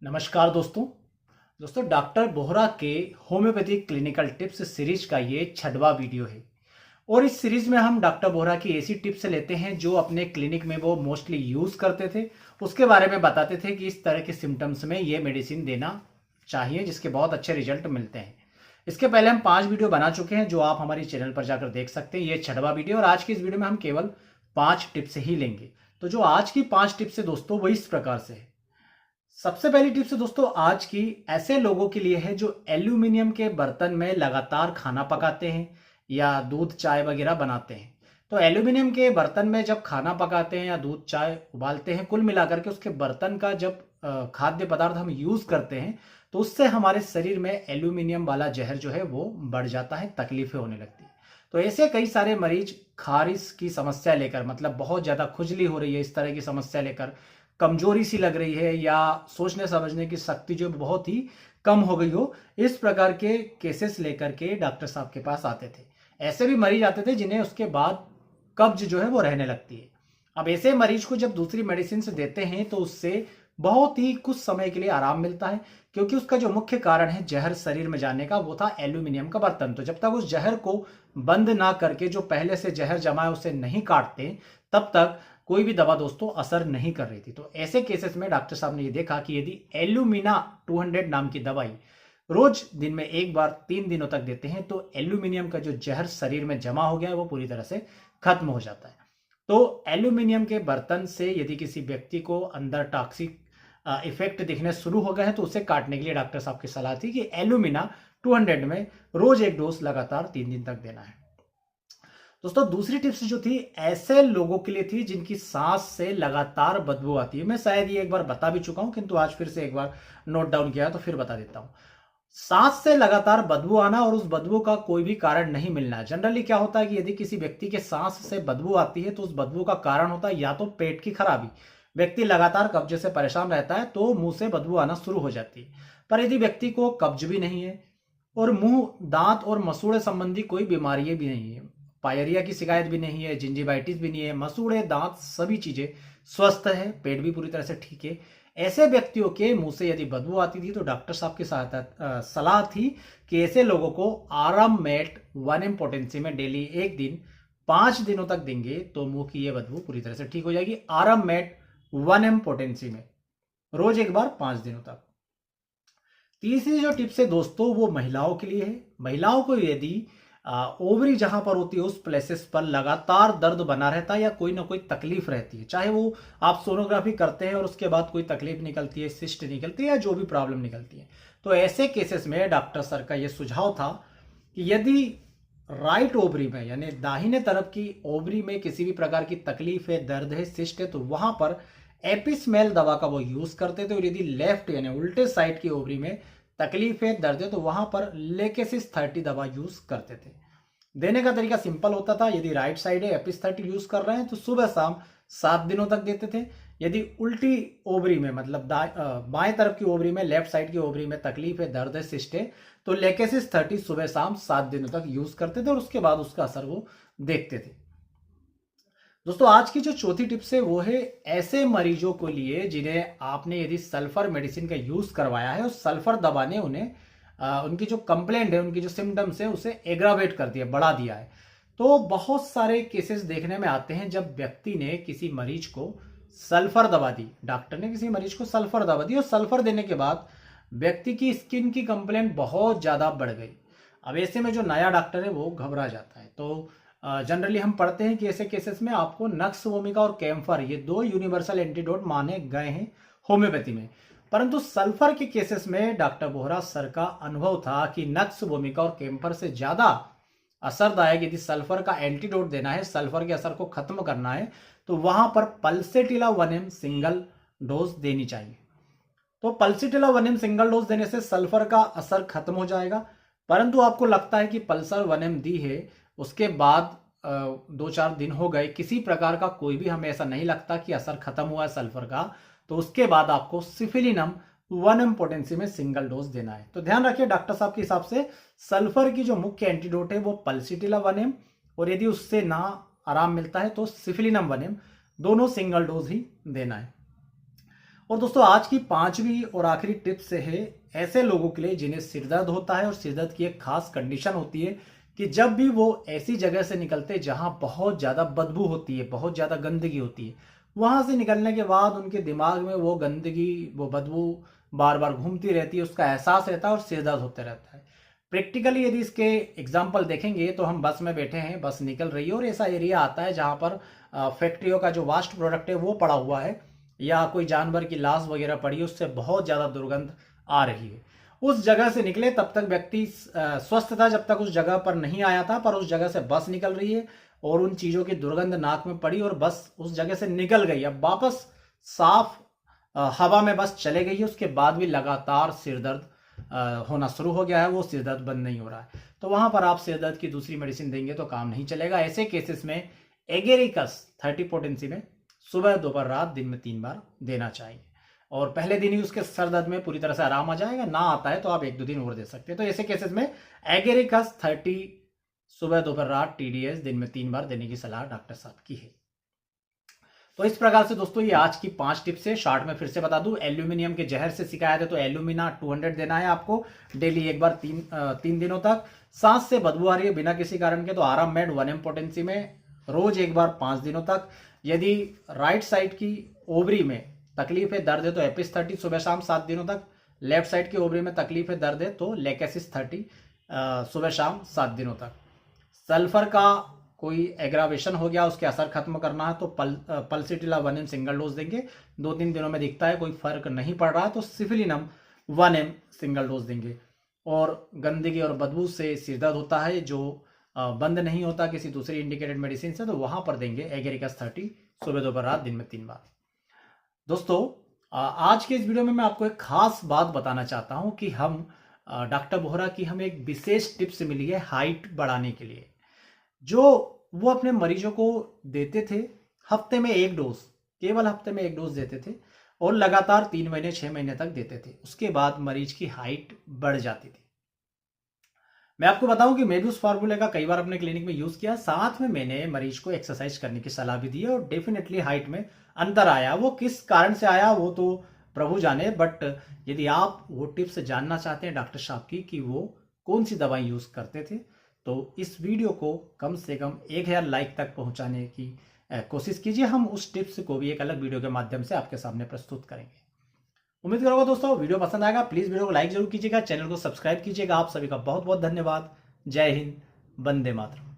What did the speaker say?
नमस्कार दोस्तों डॉक्टर बोहरा के होम्योपैथिक क्लिनिकल टिप्स सीरीज का ये 6वां वीडियो है। और इस सीरीज में हम डॉक्टर बोहरा की ऐसी टिप्स लेते हैं जो अपने क्लिनिक में वो मोस्टली यूज करते थे, उसके बारे में बताते थे कि इस तरह के सिम्टम्स में ये मेडिसिन देना चाहिए जिसके बहुत अच्छे रिजल्ट मिलते हैं। इसके पहले हम 5 वीडियो बना चुके हैं जो आप हमारी चैनल पर जाकर देख सकते हैं। ये 6वां वीडियो और आज की इस वीडियो में हम केवल 5 टिप्स ही लेंगे। तो जो आज की 5 टिप्स है दोस्तों वो इस प्रकार से है। सबसे पहली टिप्स दोस्तों आज की ऐसे लोगों के लिए है जो एल्यूमिनियम के बर्तन में लगातार खाना पकाते हैं या दूध चाय वगैरह बनाते हैं। तो एल्यूमिनियम के बर्तन में जब खाना पकाते हैं या दूध चाय उबालते हैं, कुल मिलाकर के उसके बर्तन का जब खाद्य पदार्थ हम यूज करते हैं तो उससे हमारे शरीर में एल्यूमिनियम वाला जहर जो है वो बढ़ जाता है, तकलीफें होने लगती है। तो ऐसे कई सारे मरीज खारिश की समस्या लेकर, मतलब बहुत ज्यादा खुजली हो रही है, इस तरह की समस्या लेकर, कमजोरी सी लग रही है या सोचने समझने की शक्ति जो बहुत ही कम हो गई हो, इस प्रकार के केसेस लेकर के डॉक्टर साहब के पास आते थे। ऐसे भी मरीज आते थे जिन्हें उसके बाद कब्ज जो है वो रहने लगती है। अब ऐसे मरीज को जब दूसरी मेडिसिन से देते हैं तो उससे बहुत ही कुछ समय के लिए आराम मिलता है, क्योंकि उसका जो मुख्य कारण है जहर शरीर में जाने का वो था एल्यूमिनियम का बर्तन। तो जब तक उस जहर को बंद ना करके जो पहले से जहर जमा है उसे नहीं काटते, तब तक कोई भी दवा दोस्तों असर नहीं कर रही थी। तो ऐसे केसेस में डॉक्टर साहब ने ये देखा कि यदि एल्यूमिना 200 नाम की दवाई रोज दिन में एक बार 3 दिनों तक देते हैं तो एल्यूमिनियम का जो जहर शरीर में जमा हो गया है वो पूरी तरह से खत्म हो जाता है। तो एल्यूमिनियम के बर्तन से यदि किसी व्यक्ति को अंदर टॉक्सिक इफेक्ट दिखने शुरू हो गए हैं तो उसे काटने के लिए डॉक्टर साहब की सलाह थी कि एल्यूमिना 200 में रोज एक डोज लगातार 3 दिन तक देना है। दोस्तों दूसरी टिप्स जो थी ऐसे लोगों के लिए थी जिनकी सांस से लगातार बदबू आती है। मैं शायद ये एक बार बता भी चुका हूं, किंतु आज फिर से एक बार नोट डाउन किया तो फिर बता देता हूं। सांस से लगातार बदबू आना और उस बदबू का कोई भी कारण नहीं मिलना। जनरली क्या होता है कि यदि किसी व्यक्ति के सांस से बदबू आती है तो उस बदबू का कारण होता है या तो पेट की खराबी, व्यक्ति लगातार कब्ज से परेशान रहता है तो मुंह से बदबू आना शुरू हो जाती है। पर यदि व्यक्ति को कब्ज भी नहीं है और मुंह, दांत और मसूड़े संबंधी कोई बीमारी भी नहीं है, पायरिया की शिकायत भी नहीं है, जिंजिवाइटिस भी नहीं है, मसूड़े, दांत सभी चीजें स्वस्थ है, पेट भी पूरी तरह से ठीक है, ऐसे व्यक्तियों के मुंह से यदि बदबू आती थी तो डॉक्टर साहब की सलाह थी कि ऐसे लोगों को आराम मेट 1 पोटेंसी में डेली एक दिन 5 दिनों तक देंगे तो मुंह की ये बदबू पूरी तरह से ठीक हो जाएगी। आराम मेट 1 पोटेंसी में रोज एक बार 5 दिनों तक। तीसरी जो टिप्स है दोस्तों वो महिलाओं के लिए है। महिलाओं को यदि ओवरी जहां पर होती है उस प्लेसेस पर लगातार दर्द बना रहता है या कोई ना कोई तकलीफ रहती है, चाहे वो आप सोनोग्राफी करते हैं और उसके बाद कोई तकलीफ निकलती है, सिस्ट निकलती है या जो भी प्रॉब्लम निकलती है, तो ऐसे केसेस में डॉक्टर सर का ये सुझाव था कि यदि राइट ओवरी में यानी दाहिने तरफ की ओवरी में किसी भी प्रकार की तकलीफ है, दर्द है, सिस्ट है, तो वहां पर एपिस्मेल दवा का वो यूज करते थे। और यदि लेफ्ट यानी उल्टे साइड की ओवरी में तकलीफ है, दर्द है, तो वहां पर लेकेसिस 30 दवा यूज करते थे। देने का तरीका सिंपल होता था। यदि राइट साइड है, एपिस 30 यूज कर रहे हैं तो सुबह शाम 7 दिनों तक देते थे। यदि उल्टी ओवरी में मतलब बाएं तरफ की ओवरी में, लेफ्ट साइड की ओवरी में तकलीफ है, दर्द है, सिस्ट है, तो लेकेसिस 30 सुबह शाम 7 दिनों तक यूज करते थे और उसके बाद उसका असर वो देखते थे। दोस्तों आज की जो चौथी टिप्स है वो है ऐसे मरीजों को लिए जिन्हें आपने यदि सल्फर मेडिसिन का यूज करवाया है और सल्फर दवा ने उन्हें उनकी जो कंप्लेंट है, उनकी जो सिम्टम्स है उसे एग्रावेट कर दिया, बढ़ा दिया है। तो बहुत सारे केसेस देखने में आते हैं जब व्यक्ति ने किसी मरीज को सल्फर दवा दी, डॉक्टर ने किसी मरीज को सल्फर दवा दी और सल्फर देने के बाद व्यक्ति की स्किन की कंप्लेंट बहुत ज्यादा बढ़ गई। अब ऐसे में जो नया डॉक्टर है वो घबरा जाता है। तो जनरली हम पढ़ते हैं कि ऐसे केसेस में आपको नक्स वोमिका और कैम्फर ये 2 यूनिवर्सल एंटीडोट माने गए हैं होम्योपैथी में। परंतु सल्फर के केसेस में डॉक्टर बोहरा सर का अनुभव था कि नक्स वोमिका और कैम्फर से ज्यादा असरदायक यदि सल्फर का एंटीडोट देना है, सल्फर के असर को खत्म करना है, तो वहां पर पल्सेटिला 1M सिंगल डोज देनी चाहिए। तो पल्सेटिला 1M सिंगल डोज देने से सल्फर का असर खत्म हो जाएगा। परंतु आपको लगता है कि पल्सर 1M दी है, उसके बाद 2-4 दिन हो गए, किसी प्रकार का कोई भी हमें ऐसा नहीं लगता कि असर खत्म हुआ है सल्फर का, तो उसके बाद आपको सिफिलिनम 1M पोटेंसी में सिंगल डोज देना है। तो ध्यान रखिए डॉक्टर साहब के हिसाब से सल्फर की जो मुख्य एंटीडोट है वो पल्सिटिला 1M, और यदि उससे ना आराम मिलता है तो सिफिलिनम 1M, दोनों सिंगल डोज ही देना है। और दोस्तों आज की पांचवी और आखिरी टिप्स है ऐसे लोगों के लिए जिन्हें सिर दर्द होता है और सिर दर्द की एक खास कंडीशन होती है कि जब भी वो ऐसी जगह से निकलते हैं जहां बहुत ज्यादा बदबू होती है, बहुत ज्यादा गंदगी होती है, वहां से निकलने के बाद उनके दिमाग में वो गंदगी, वो बदबू बार बार घूमती रहती है, उसका एहसास रहता है और सिर दर्द होते रहता है। प्रैक्टिकली यदि इसके एग्जाम्पल देखेंगे तो हम बस में बैठे हैं, बस निकल रही है और ऐसा एरिया आता है जहां पर फैक्ट्रियों का जो वास्ट प्रोडक्ट है वो पड़ा हुआ है या कोई जानवर की लाश वगैरह पड़ी है, उससे बहुत ज्यादा दुर्गंध आ रही है। उस जगह से निकले तब तक व्यक्ति स्वस्थ था जब तक उस जगह पर नहीं आया था, पर उस जगह से बस निकल रही है और उन चीजों की दुर्गंध नाक में पड़ी और बस उस जगह से निकल गई। अब वापस साफ हवा में बस चले गई है, उसके बाद भी लगातार सिर दर्द होना शुरू हो गया है, वो सिर दर्द बंद नहीं हो रहा है। तो वहां पर आप सिर दर्द की दूसरी मेडिसिन देंगे तो काम नहीं चलेगा। ऐसे केसेस में एगेरिकस 30 पोटेंसी में सुबह दोपहर रात दिन में 3 बार देना चाहिए और पहले दिन ही उसके सर दर्द में पूरी तरह से आराम आ जाएगा। ना आता है तो आप 1-2 दिन और दे सकते हैं। तो ऐसे केसेस में एगेरिकस 30 सुबह दोपहर रात TDS दिन में 3 बार देने की सलाह डॉक्टर साहब की है। तो इस प्रकार से दोस्तों ये आज की 5 टिप्स है। शॉर्ट में फिर से बता दूं, एल्यूमिनियम के जहर से शिकायत है तो एल्यूमिना 200 देना है आपको डेली एक बार 3 दिनों तक। सांस से बदबू आ रही है बिना किसी कारण के तो आराम मेड 1M पोटेंसी में रोज एक बार 5 दिनों तक। यदि राइट साइड की ओवरी में तकलीफ है, दर्द है तो एपिस 30 सुबह शाम 7 दिनों तक। लेफ्ट साइड की ओवरी में तकलीफ है, दर्द है तो लेकेसिस 30 सुबह शाम 7 दिनों तक। सल्फर का कोई एग्रावेशन हो गया, उसके असर खत्म करना है तो पल्सिटिला 1M सिंगल डोज देंगे। 2-3 दिनों में दिखता है कोई फर्क नहीं पड़ रहा है तो सिफिलिनम 1M सिंगल डोज देंगे। और गंदगी और बदबू से सिर दर्द होता है जो बंद नहीं होता किसी दूसरी इंडिकेटेड मेडिसिन से, तो वहां पर देंगे एगेरिकस 30 सुबह दोपहर रात दिन में 3 बार। दोस्तों आज के इस वीडियो में मैं आपको एक खास बात बताना चाहता हूं कि हम डॉक्टर बोहरा की हमें एक विशेष टिप्स मिली है हाइट बढ़ाने के लिए, जो वो अपने मरीजों को देते थे। हफ्ते में 1 डोज, केवल हफ्ते में 1 डोज देते थे और लगातार 3 महीने 6 महीने तक देते थे। उसके बाद मरीज की हाइट बढ़ जाती थी। मैं आपको बताऊं कि मैं भी उस फार्मूले का कई बार अपने क्लिनिक में यूज किया, साथ में मैंने मरीज को एक्सरसाइज करने की सलाह भी दी है और डेफिनेटली हाइट में अंतर आया। वो किस कारण से आया वो तो प्रभु जाने, बट यदि आप वो टिप्स जानना चाहते हैं डॉक्टर साहब की कि वो कौन सी दवाई यूज करते थे तो इस वीडियो को कम से कम 1000 लाइक तक पहुंचाने की कोशिश कीजिए। हम उस टिप्स को भी एक अलग वीडियो के माध्यम से आपके सामने प्रस्तुत करेंगे। उम्मीद करूंगा दोस्तों वीडियो पसंद आएगा। प्लीज वीडियो को लाइक जरूर कीजिएगा, चैनल को सब्सक्राइब कीजिएगा। आप सभी का बहुत बहुत धन्यवाद। जय हिंद, वंदे मातरम।